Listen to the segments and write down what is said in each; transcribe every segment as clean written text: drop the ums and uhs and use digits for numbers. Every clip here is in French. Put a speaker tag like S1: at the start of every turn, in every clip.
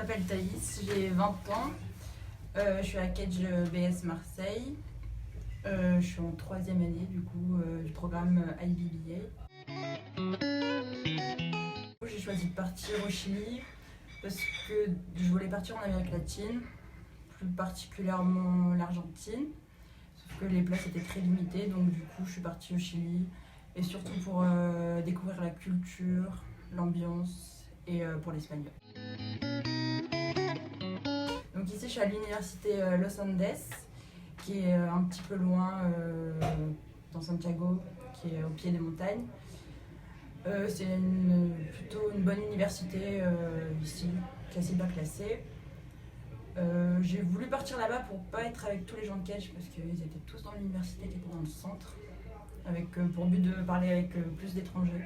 S1: m'appelle Thaïs, j'ai 20 ans. Je suis à Kedge BS Marseille. Je suis en 3e année du du programme IBBA. J'ai choisi de partir au Chili parce que je voulais partir en Amérique latine, plus particulièrement l'Argentine. Sauf que les places étaient très limitées, donc du coup je suis partie au Chili. Et surtout pour découvrir la culture, l'ambiance et pour l'espagnol. Donc ici je suis à l'université Los Andes, qui est un petit peu loin dans Santiago, qui est au pied des montagnes. C'est plutôt une bonne université ici, qui est assez bien classée. J'ai voulu partir là-bas pour pas être avec tous les gens de Kedge parce qu'ils étaient tous dans l'université qui était dans le centre, avec pour but de parler avec plus d'étrangers.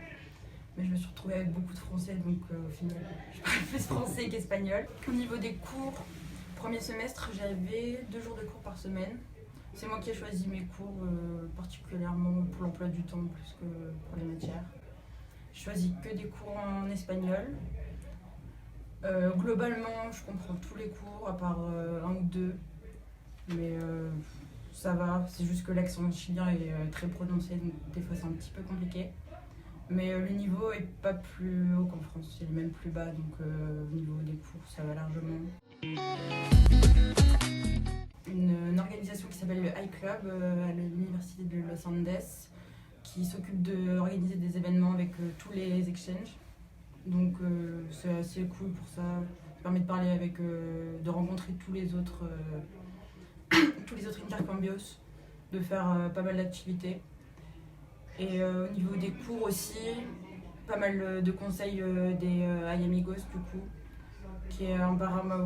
S1: Mais je me suis retrouvée avec beaucoup de français, donc au final je parle plus français qu'espagnol. Au niveau des cours, premier semestre j'avais 2 jours de cours par semaine. C'est moi qui ai choisi mes cours, particulièrement pour l'emploi du temps plus que pour les matières. Je choisis que des cours en espagnol. Globalement, je comprends tous les cours, à part 1 ou 2. Mais ça va, c'est juste que l'accent chilien est très prononcé, donc des fois c'est un petit peu compliqué. Mais le niveau est pas plus haut qu'en France, c'est même plus bas, donc au niveau des cours, ça va largement. Une organisation qui s'appelle le iClub à l'université de Los Andes, qui s'occupe d'organiser des événements avec tous les exchanges. Donc c'est assez cool pour ça. Ça permet de parler avec, de rencontrer tous les autres intercambios, de faire pas mal d'activités. Et au niveau des cours aussi, pas mal de conseils des Ayamigos du coup, qui est au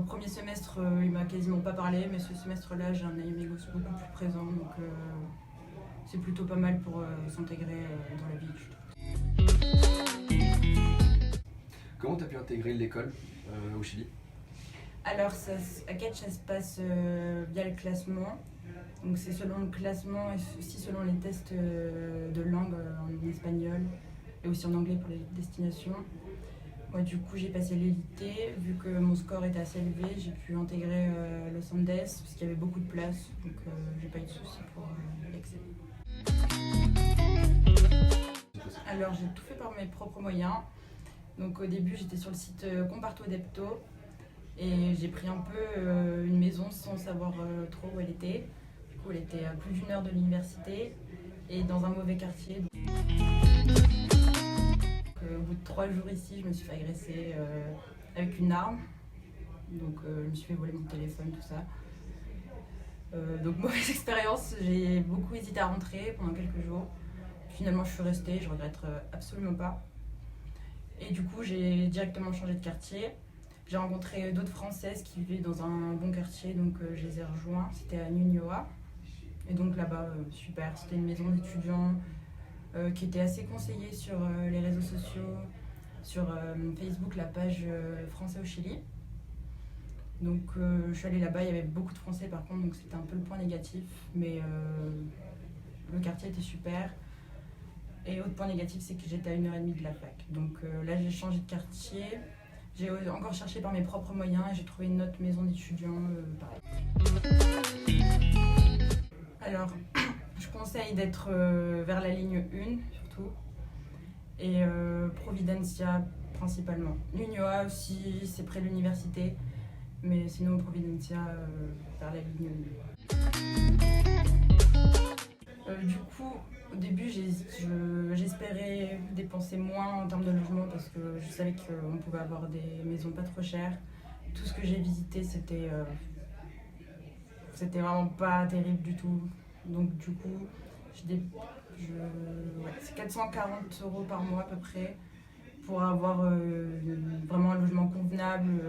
S1: premier semestre il m'a quasiment pas parlé, mais ce semestre-là j'ai un Ayamigos beaucoup plus présent, donc c'est plutôt pas mal pour s'intégrer dans la vie, je trouve.
S2: Comment tu as pu intégrer l'école au Chili?
S1: Alors à Kedge ça se passe via le classement. Donc c'est selon le classement et aussi selon les tests de langue en espagnol et aussi en anglais pour les destinations. Moi du coup j'ai passé l'élité, vu que mon score était assez élevé, j'ai pu intégrer Los Andes parce qu'il y avait beaucoup de places, donc j'ai pas eu de soucis pour y accéder. Alors j'ai tout fait par mes propres moyens. Donc au début j'étais sur le site Comparto Depto et j'ai pris un peu une maison sans savoir trop où elle était. Du coup elle était à plus d'1 heure de l'université et dans un mauvais quartier. Au bout de 3 jours ici je me suis fait agresser avec une arme. Donc je me suis fait voler mon téléphone, tout ça. Donc mauvaise expérience, j'ai beaucoup hésité à rentrer pendant quelques jours. Finalement je suis restée, je regrette absolument pas. Et du coup, j'ai directement changé de quartier. J'ai rencontré d'autres Françaises qui vivaient dans un bon quartier, donc je les ai rejoints. C'était à Ñuñoa. Et donc là-bas, super. C'était une maison d'étudiants qui était assez conseillée sur les réseaux sociaux, sur Facebook, la page Français au Chili. Donc je suis allée là-bas, il y avait beaucoup de Français par contre, donc c'était un peu le point négatif. Mais le quartier était super. Et autre point négatif, c'est que j'étais à 1h30 de la fac. Donc là, j'ai changé de quartier. J'ai encore cherché par mes propres moyens et j'ai trouvé une autre maison d'étudiants, pareil. Alors, je conseille d'être vers la ligne 1, surtout. Et Providencia, principalement. Ñuñoa aussi, c'est près de l'université. Mais sinon, Providencia, vers la ligne 1. Du coup, au début, j'espérais dépenser moins en termes de logement parce que je savais qu'on pouvait avoir des maisons pas trop chères. Tout ce que j'ai visité, c'était vraiment pas terrible du tout. Donc du coup, c'est 440 € par mois à peu près pour avoir vraiment un logement convenable,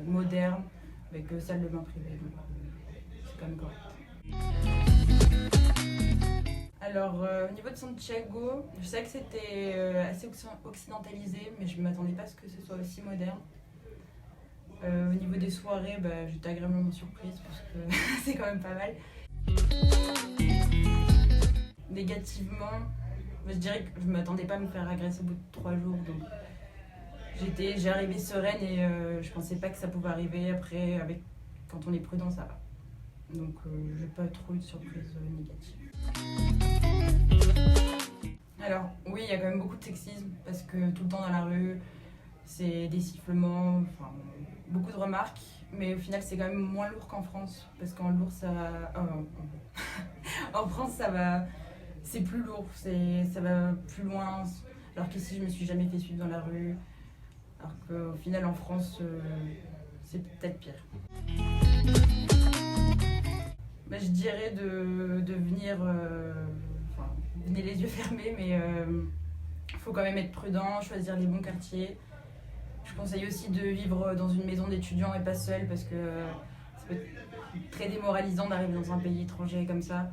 S1: moderne, avec salle de bain privée. Donc c'est quand même correct. Alors, au niveau de Santiago, je sais que c'était assez occidentalisé, mais je ne m'attendais pas à ce que ce soit aussi moderne. Au niveau des soirées, j'étais agréablement surprise parce que c'est quand même pas mal. Négativement, je dirais que je ne m'attendais pas à me faire agresser au bout de 3 jours, donc J'ai arrivé sereine et je pensais pas que ça pouvait arriver. Après, quand on est prudent, ça va. Donc, j'ai pas trop eu de surprises négatives. Alors, oui, il y a quand même beaucoup de sexisme parce que tout le temps dans la rue, c'est des sifflements, enfin, beaucoup de remarques. Mais au final, c'est quand même moins lourd qu'en France parce qu'en lourd, ça va. En France, ça va. C'est plus lourd, ça va plus loin. Alors qu'ici, je me suis jamais fait suivre dans la rue. Alors qu'au final, en France, c'est peut-être pire. Bah, je dirais de venir. Enfin, venez les yeux fermés, mais il faut quand même être prudent, choisir les bons quartiers. Je conseille aussi de vivre dans une maison d'étudiants et pas seul parce que ça peut être très démoralisant d'arriver dans un pays étranger comme ça.